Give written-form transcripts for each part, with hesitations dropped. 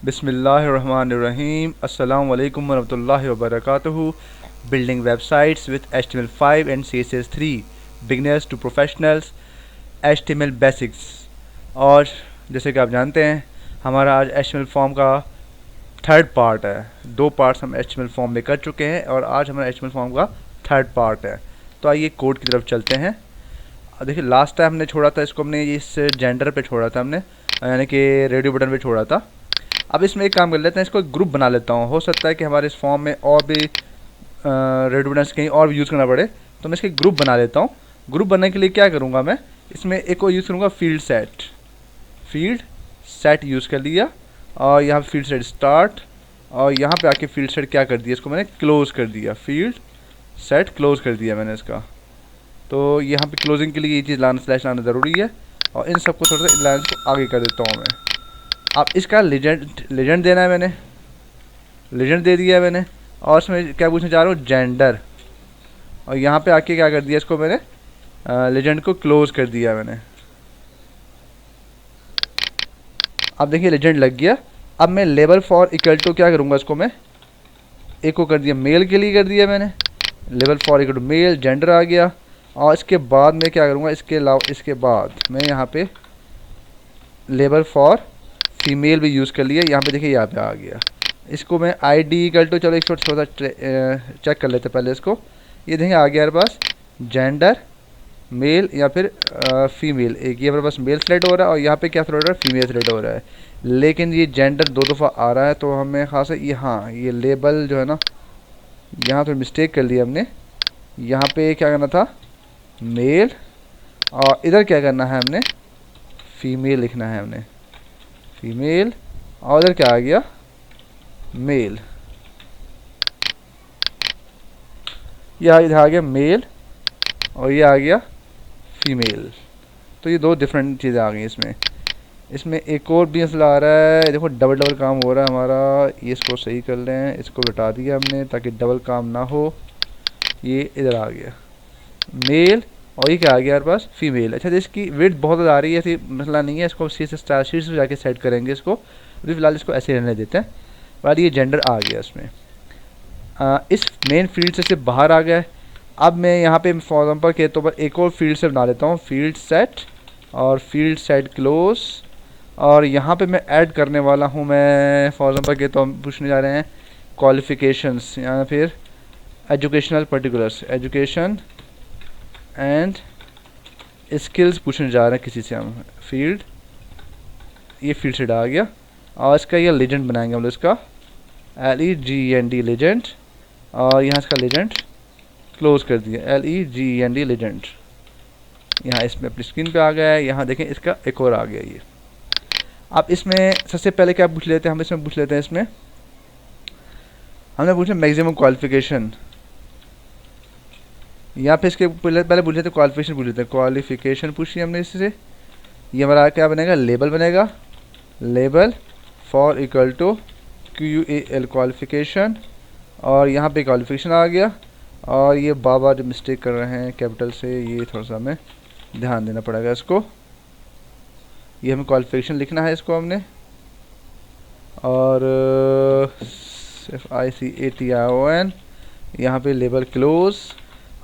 बिस्मिल्लाहिर्रहमानिर्रहीम। अस्सलाम वालेकुम वरहमतुल्लाहि वबरकातुहू। Building websites with HTML5 and CSS3, beginners to professionals, HTML basics. और जैसे कि आप जानते हैं, हमारा आज HTML फॉर्म का थर्ड पार्ट है। दो पार्ट्स हम HTML फॉर्म में कर चुके हैं और आज हमारा HTML फॉर्म का थर्ड पार्ट है। तो आइए कोड की तरफ चलते हैं। देखिए, लास्ट टाइम हमने छोड़ा था इसको, हमने इस जेंडर पे छोड़ा था, हमने यानी कि रेडियो बटन पे छोड़ा था। अब इसमें एक काम कर लेते हैं, इसको एक ग्रुप बना लेता हूँ। हो सकता है कि हमारे इस फॉर्म में और भी रेडियो बटन कहीं और भी यूज़ करना पड़े, तो मैं इसके ग्रुप बना लेता हूँ। ग्रुप बनने के लिए क्या करूँगा, मैं इसमें एक और यूज़ करूँगा फील्ड सेट यूज़ कर लिया, और यहाँ फील्ड सेट स्टार्ट, और यहाँ पे आके फील्ड सेट क्या कर दिया, इसको मैंने क्लोज़ कर दिया, फील्ड सेट क्लोज़ कर दिया मैंने इसका। तो यहाँ पे क्लोजिंग के लिए ये चीज़ स्लैश लाना ज़रूरी है, और इन सबको थोड़ा सा इन लाइन्स को आगे कर देता हूँ मैं। अब इसका लेजेंड देना है, मैंने लेजेंड दे दिया है मैंने, और इसमें क्या पूछना चाह रहा हूँ, जेंडर, और यहाँ पे आके क्या कर दिया, इसको मैंने लेजेंड को क्लोज़ कर दिया मैंने। अब देखिए लेजेंड लग गया। अब मैं लेबल फॉर इक्वल टू क्या करूँगा, इसको मैं एक को कर दिया मेल के लिए कर दिया मैंने, label for equal to male, gender आ गया। और इसके बाद मैं क्या करूँगा, इसके बाद मैं यहाँ पे लेबल फॉर फीमेल भी यूज़ कर लिया। यहाँ पे देखिए, यहाँ पे आ गया। इसको मैं ID इक्वल टू, चलो एक छोटा चेक कर लेते पहले इसको। ये देखिए आ गया हमारे पास जेंडर मेल या फिर फीमेल। एक ये हमारे पास मेल सेलेक्ट हो रहा है, और यहाँ पे क्या सेलेक्ट हो रहा है, फीमेल सेलेक्ट हो रहा है। लेकिन ये जेंडर दो दफ़ा आ रहा है, तो हमें खास है यहाँ ये लेबल जो है ना, यहाँ तो मिस्टेक कर लिया हमने। यहाँ पे क्या करना था, मेल, और इधर क्या करना है, हमने फीमेल लिखना है, हमने फीमेल, और इधर क्या आ गया, मेल। यह इधर आ गया मेल, और ये आ गया फीमेल। तो ये दो डिफरेंट चीज़ें आ गई इसमें। इसमें एक और भी मसला आ रहा है, देखो डबल काम हो रहा है हमारा। ये इसको सही कर लें, इसको हटा दिया हमने ताकि डबल काम ना हो। ये इधर आ गया मेल, और ये क्या आ गया हमारे पास, फीमेल। अच्छा, इसकी विड्थ बहुत ज़्यादा आ रही है, ऐसी मसला नहीं है, इसको शीट से जाके सेट करेंगे इसको। अभी फ़िलहाल इसको ऐसे रहने देते हैं। बाद ये जेंडर आ गया इसमें, इस मेन फील्ड से बाहर आ गया। अब मैं यहाँ पे फॉर एग्जांपल के तौर पर एक और फील्ड से बना लेता हूँ, फील्ड सेट, और फील्ड सेट क्लोज। और यहाँ पे मैं ऐड करने वाला हूँ, मैं फॉर एग्जांपल के तौर पर पूछने जा रहे हैं क्वालिफ़िकेशंस, या फिर educational particulars, education and skills पूछने जा रहे हैं किसी से हम। फील्ड, ये फील्ड सेट आ गया, और इसका ये लेजेंड बनाएंगे हम लोग, इसका LEGEND लेजेंड, और यहाँ इसका लेजेंड क्लोज कर दिया, LEGEND लेजेंड। यहाँ इसमें अपनी स्क्रीन पे आ गया है। यहाँ देखें, इसका एक और आ गया ये। अब इसमें सबसे पहले क्या पूछ लेते हैं, हम इसमें पूछ लेते हैं, इसमें हमने पूछा मैक्सिमम क्वालिफिकेशन। यहाँ पे इसके पहले पूछ लेते हैं क्वालिफिकेशन, पूछ लेते हैं क्वालिफिकेशन, पूछ लिया हमने इससे। ये हमारा क्या बनेगा, लेबल बनेगा, label for equal to QUAL qualification, और यहाँ पे क्वालिफिकेशन आ गया। और ये बाबा जो मिस्टेक कर रहे हैं कैपिटल से, ये थोड़ा सा हमें ध्यान देना पड़ेगा इसको। ये हमें क्वालिफिकेशन लिखना है इसको हमने, और FICATION, यहाँ पे लेबल क्लोज।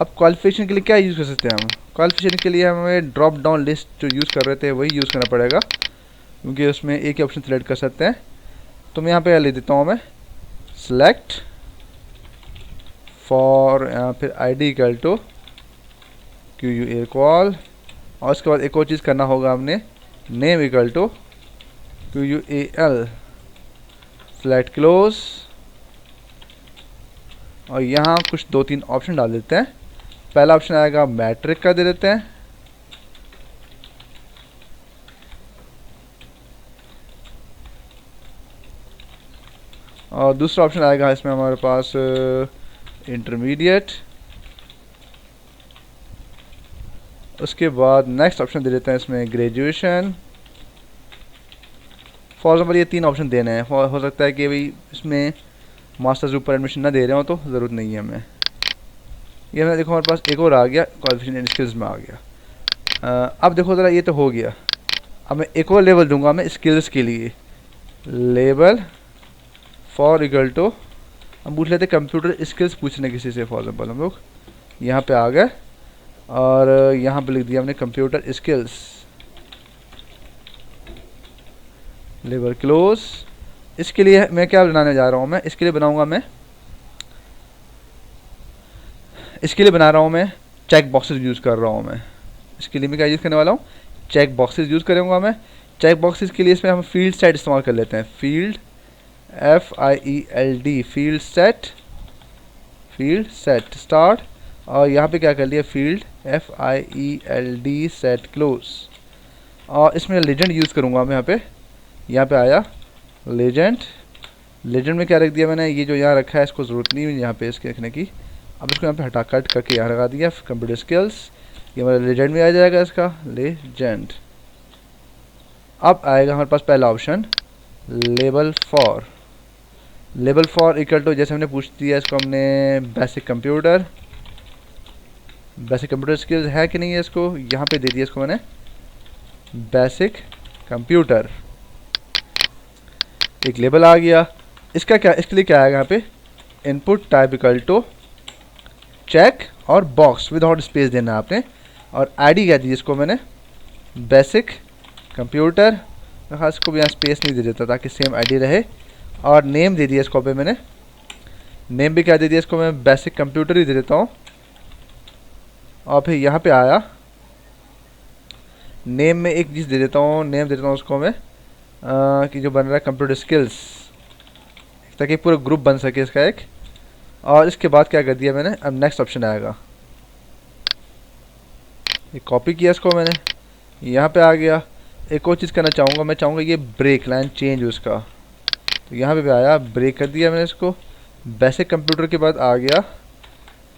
अब क्वालिफिकेशन के लिए क्या यूज़ कर सकते हैं हम, क्वालिफिकेशन के लिए हमें ड्रॉप डाउन लिस्ट जो यूज़ कर रहे थे वही यूज़ करना पड़ेगा, क्योंकि उसमें एक ही ऑप्शन सेलेक्ट कर सकते हैं। तो मैं यहाँ पे ले देता हूँ, मैं सेलेक्ट फॉर, यहाँ फिर ID equal to QUAL call, और उसके बाद एक और चीज़ करना होगा हमने, name equal to QUAL select close. और यहाँ कुछ 2-3 ऑप्शन डाल देते हैं। पहला ऑप्शन आएगा मैट्रिक का, दे देते हैं। और दूसरा ऑप्शन आएगा इसमें हमारे पास इंटरमीडिएट। उसके बाद नेक्स्ट ऑप्शन दे देते हैं इसमें ग्रेजुएशन। फॉर एग्जाम्पल ये 3 ऑप्शन देने हैं। हो सकता है कि भाई इसमें मास्टर्स के ऊपर एडमिशन ना दे रहे हो, तो ज़रूरत नहीं है हमें। ये हमें देखो हमारे पास एक और आ गया, क्वालिफिकेशन एंड स्किल्स में आ गया। अब देखो ज़रा, ये तो हो गया। अब मैं एक और लेवल दूंगा मैं स्किल्स के लिए, लेबल फॉर इक्वल टू, हम पूछ लेते कंप्यूटर स्किल्स पूछने किसी से, फॉर एग्जाम्पल हम लोग यहाँ पे आ गए और यहाँ पे लिख दिया हमने कंप्यूटर स्किल्स, लेबल क्लोज। इसके लिए मैं क्या बनाने जा रहा हूँ, मैं इसके लिए बनाऊँगा, इसके लिए बना रहा हूँ मैं चेक बॉक्सेस यूज़ कर रहा हूँ मैं। इसके लिए मैं क्या यूज़ करने वाला हूँ, चेक बॉक्सेस यूज़ करूँगा मैं। चेक बॉक्सेस के लिए इसमें हम फील्ड सेट इस्तेमाल कर लेते हैं, field FIELD, field set start, और यहाँ पे क्या कर लिया फील्ड FIELD सेट क्लोज। और इसमें लेजेंड यूज़ करूँगा मैं, यहाँ पे आया लेजेंड, लेजेंड में क्या रख दिया मैंने, ये जो यहाँ रखा है इसको ज़रूरत नहीं है यहाँ पे इसके रखने की। अब इसको यहाँ पे हटा कट करके यहाँ लगा दिया कंप्यूटर स्किल्स, ये हमारा लेजेंड में आ जाएगा इसका लेजेंड। अब आएगा हमारे पास पहला option label for, label for equal to, जैसे हमने पूछ दिया इसको हमने basic computer, basic computer skills है कि नहीं है, इसको यहाँ पे दे दिया इसको मैंने बेसिक कंप्यूटर, एक लेबल आ गया। इसका क्या, इसके लिए क्या आएगा यहाँ पे input type equal to check और बॉक्स विदाउट स्पेस देना है आपने, और आईडी क्या दी इसको मैंने बेसिक कंप्यूटर, खास इसको भी यहाँ स्पेस नहीं दे देता ताकि सेम आईडी रहे, और नेम दे दिया इसको पे मैंने, नेम भी क्या दे दिया इसको मैं बेसिक कंप्यूटर ही दे देता हूँ। और फिर यहाँ पे आया नेम में एक चीज़ दे देता हूँ, नेम दे देता हूँ उसको मैं कि जो बन रहा है कंप्यूटर स्किल्स, ताकि पूरा ग्रुप बन सके इसका एक। और इसके बाद क्या कर दिया मैंने, अब नेक्स्ट ऑप्शन आएगा, ये कॉपी किया इसको मैंने, यहाँ पे आ गया। एक और चीज़ करना चाहूँगा, मैं चाहूँगा ये ब्रेक लाइन चेंज उसका, तो यहाँ पे भी आया ब्रेक कर दिया मैंने इसको। बेसिक कंप्यूटर के बाद आ गया,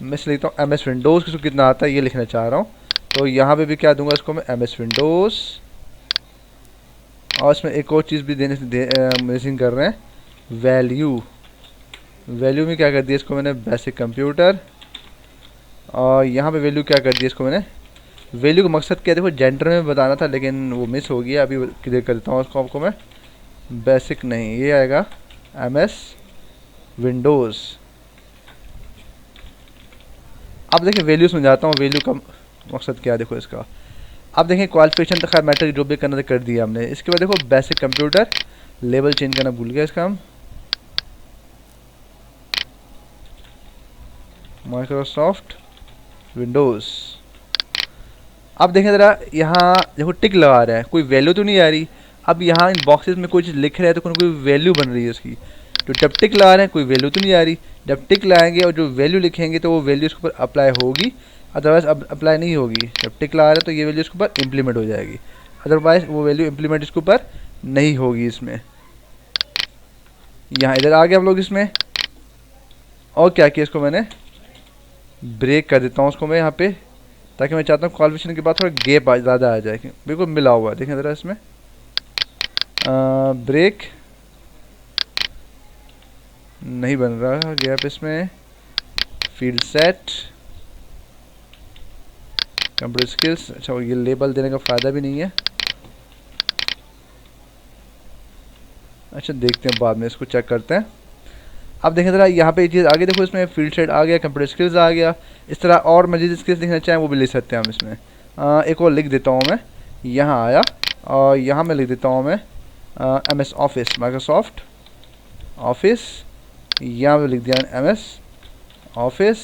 मैं इसे लिखता हूँ MS विंडोज़, किसको कितना आता है ये लिखना चाह रहा हूँ, तो यहाँ पे भी क्या दूंगा इसको मैं MS विंडोज़। और इसमें एक और चीज़ भी मिसिंग कर रहे हैं, वैल्यू, वैल्यू में क्या कर दिया इसको मैंने बेसिक कंप्यूटर, और यहाँ पे वैल्यू क्या कर दिया इसको मैंने, वैल्यू का मकसद क्या है देखो जेंडर में बताना था लेकिन वो मिस हो गया, अभी क्लियर कर देता हूँ उसको आपको मैं, बेसिक नहीं ये आएगा MS विंडोज़। अब देखिए वैल्यू समझाता हूँ, वैल्यू का मकसद क्या है देखो इसका। अब देखें क्वालिफिकेशन तो खैर मैटर जो भी करना कर दिया हमने। इसके बाद देखो बेसिक कंप्यूटर, लेवल चेंज करना भूल गया इसका हम, माइक्रोसॉफ्ट विंडोज़। अब देखें ज़रा यहाँ देखो टिक लगा रहा है, कोई वैल्यू तो नहीं आ रही। अब यहाँ इन बॉक्सेस में कोई चीज़ लिख रहा है तो कोई वैल्यू बन रही है उसकी, तो जब टिक लगा रहे हैं कोई वैल्यू तो नहीं आ रही, जब टिक लगाएंगे और जो वैल्यू लिखेंगे तो वो वैल्यू इसके ऊपर अप्लाई होगी, अदरवाइज अब अप्लाई नहीं होगी। जब टिक लगा रहे हैं तो ये वैल्यू इसके ऊपर इम्प्लीमेंट हो जाएगी, अदरवाइज वो वैल्यू इम्प्लीमेंट इसके ऊपर नहीं होगी। इसमें यहाँ इधर आ गए हम लोग इसमें, और क्या किया इसको मैंने ब्रेक कर देता हूँ उसको मैं यहाँ पे, ताकि मैं चाहता हूँ क्वालिफिकेशन के बाद थोड़ा गैप ज़्यादा आ जाए, बिल्कुल मिला हुआ है। देखें ज़रा इसमें ब्रेक नहीं बन रहा गैप इसमें, फील्ड सेट कंप्यूटर स्किल्स। अच्छा ये लेबल देने का फ़ायदा भी नहीं है, अच्छा देखते हैं बाद में, इसको चेक करते हैं। अब देखें ज़रा यहाँ पे ये चीज़ आगे देखो, इसमें फील्ड सेट आ गया, कंप्यूटर स्किल्स आ गया। इस तरह और मजीद स्किल्स लिखना चाहें वो भी लिख सकते हैं हम इसमें। एक और लिख देता हूँ मैं, यहाँ आया और यहाँ मैं लिख देता हूँ मैं MS ऑफिस, माइक्रोसॉफ्ट ऑफिस, यहाँ पे लिख दिया MS office,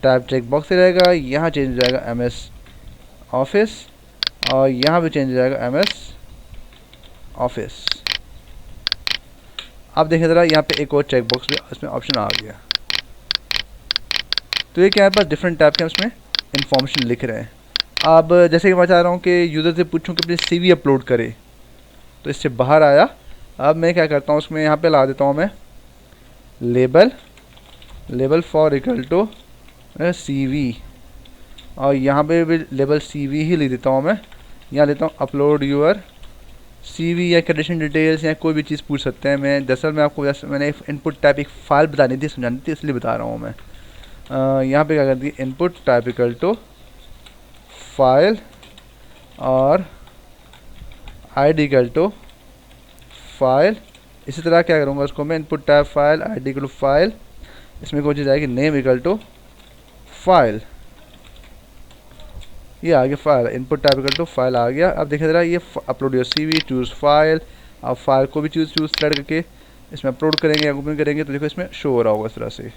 type check box रहेगा, यहाँ चेंज हो जाएगा MS ऑफिस, और यहाँ पे चेंज हो जाएगा MS ऑफिस। अब देखें ज़रा यहाँ पे एक और चेक बॉक्स भी इसमें ऑप्शन आ गया। तो ये क्या है, पास डिफरेंट टाइप के हम इसमें इंफॉर्मेशन लिख रहे हैं। अब जैसे कि मैं चाह रहा हूँ कि यूज़र से पूछूँ कि अपनी CV अपलोड करे, तो इससे बाहर आया। अब मैं क्या करता हूँ उसमें यहाँ पे ला देता हूँ मैं label for equal to CV, और यहाँ पे भी लेबल CV ही लिख देता हूँ मैं। यहाँ लेता हूँ अपलोड यूर CV या कंडीशन डिटेल्स या कोई भी चीज़ पूछ सकते हैं। मैं दरअसल मैं आपको मैंने इनपुट टाइप एक फ़ाइल बतानी थी, समझानी थी, इसलिए बता रहा हूँ मैं। यहाँ पे क्या कर दिया input type equal to file और ID इक्वल टू फाइल इसी तरह क्या करूँगा, उसको मैं input tab file ID equal to file, इसमें कोई चीज़ आएगी नेम इक्वल टू फाइल, ये आ गया file, input tab equal to file आ गया। अब देखिए ज़रा ये upload your CV, choose file, अब फाइल को भी चूज़ सेलेक्ट करके इसमें अपलोड करेंगे या ओपन करेंगे तो देखो इसमें शो हो रहा होगा इस तरह से।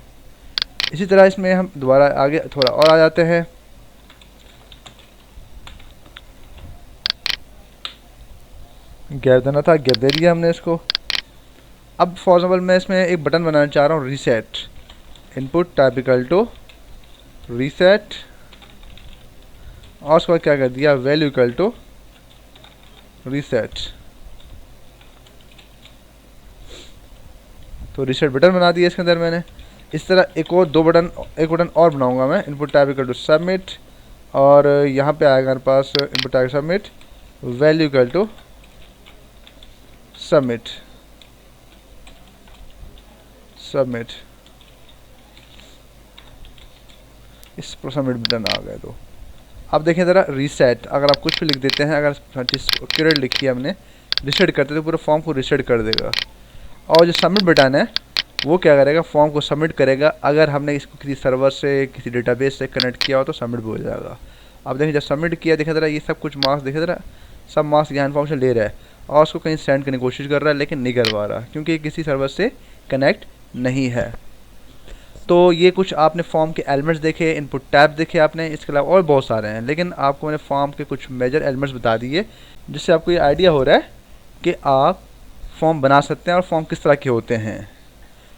इसी तरह इसमें हम दोबारा आगे थोड़ा और आ जाते हैं। गैप देना था, गैप दे दिया हमने इसको। अब फॉर एग्जाम्पल मैं इसमें एक बटन बनाना चाह रहा हूँ reset, input tab equal to reset, और उसके बाद क्या कर दिया वैल्यू इक्वल टू रीसेट, तो रीसेट बटन बना दिया इसके अंदर मैंने। इस तरह एक बटन और बनाऊंगा मैं, input tab equal to submit, और यहाँ पे आएगा मेरे पास input tab submit, value equal to submit, इस पर सबमिट बटन आ गया। तो अब देखें ज़रा रीसेट, अगर आप कुछ भी लिख देते हैं, अगर चीज़ एक्यूरेट लिखी है हमने, रीसेट करते तो पूरे फॉर्म को रीसेट कर देगा। और जो सबमिट बटन है वो क्या करेगा, फॉर्म को सबमिट करेगा। अगर हमने इसको किसी सर्वर से किसी डेटाबेस से कनेक्ट किया हो तो सबमिट भी हो जाएगा। अब देखिए जब सबमिट किया, देखा ज़रा ये सब कुछ मार्क्स, देखा ज़रा सब मार्क्स यहाँ इन्फॉर्मेशन ले रहा है और उसको कहीं सेंड करने की कोशिश कर रहा है लेकिन नहीं करवा रहा क्योंकि किसी सर्वर से कनेक्ट नहीं है। तो ये कुछ आपने फॉर्म के एलिमेंट्स देखे, इनपुट टैब देखे आपने, इसके अलावा और बहुत सारे हैं, लेकिन आपको मैंने फॉर्म के कुछ मेजर एलिमेंट्स बता दिए जिससे आपको ये आइडिया हो रहा है कि आप फॉर्म बना सकते हैं और फॉर्म किस तरह के होते हैं।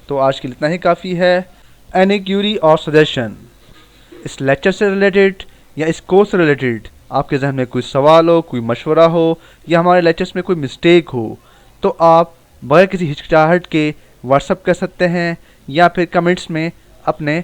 तो आज के लिए इतना ही काफ़ी है। एनी क्यूरी और सजेशन इस लेक्चर से रिलेटेड या इस कोर्स से रिलेटेड, आपके जहन में कोई सवाल हो, कोई मशवरा हो या हमारे लेक्चर्स में कोई मिस्टेक हो, तो आप बगैर किसी हिचकिचाहट के व्हाट्सअप कर सकते हैं या फिर कमेंट्स में अपने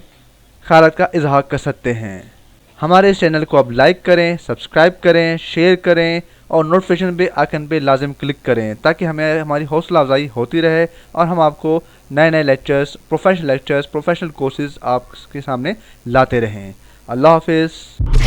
ख्यालात का इजहार कर सकते हैं। हमारे इस चैनल को आप लाइक करें, सब्सक्राइब करें, शेयर करें और नोटिफिकेशन पे आइकन पे लाजिम क्लिक करें ताकि हमें हमारी हौसला अफजाई होती रहे और हम आपको नए नए लेक्चर्स, प्रोफेशनल कोर्सेज़ आपके सामने लाते रहें। अल्लाह हाफिज़।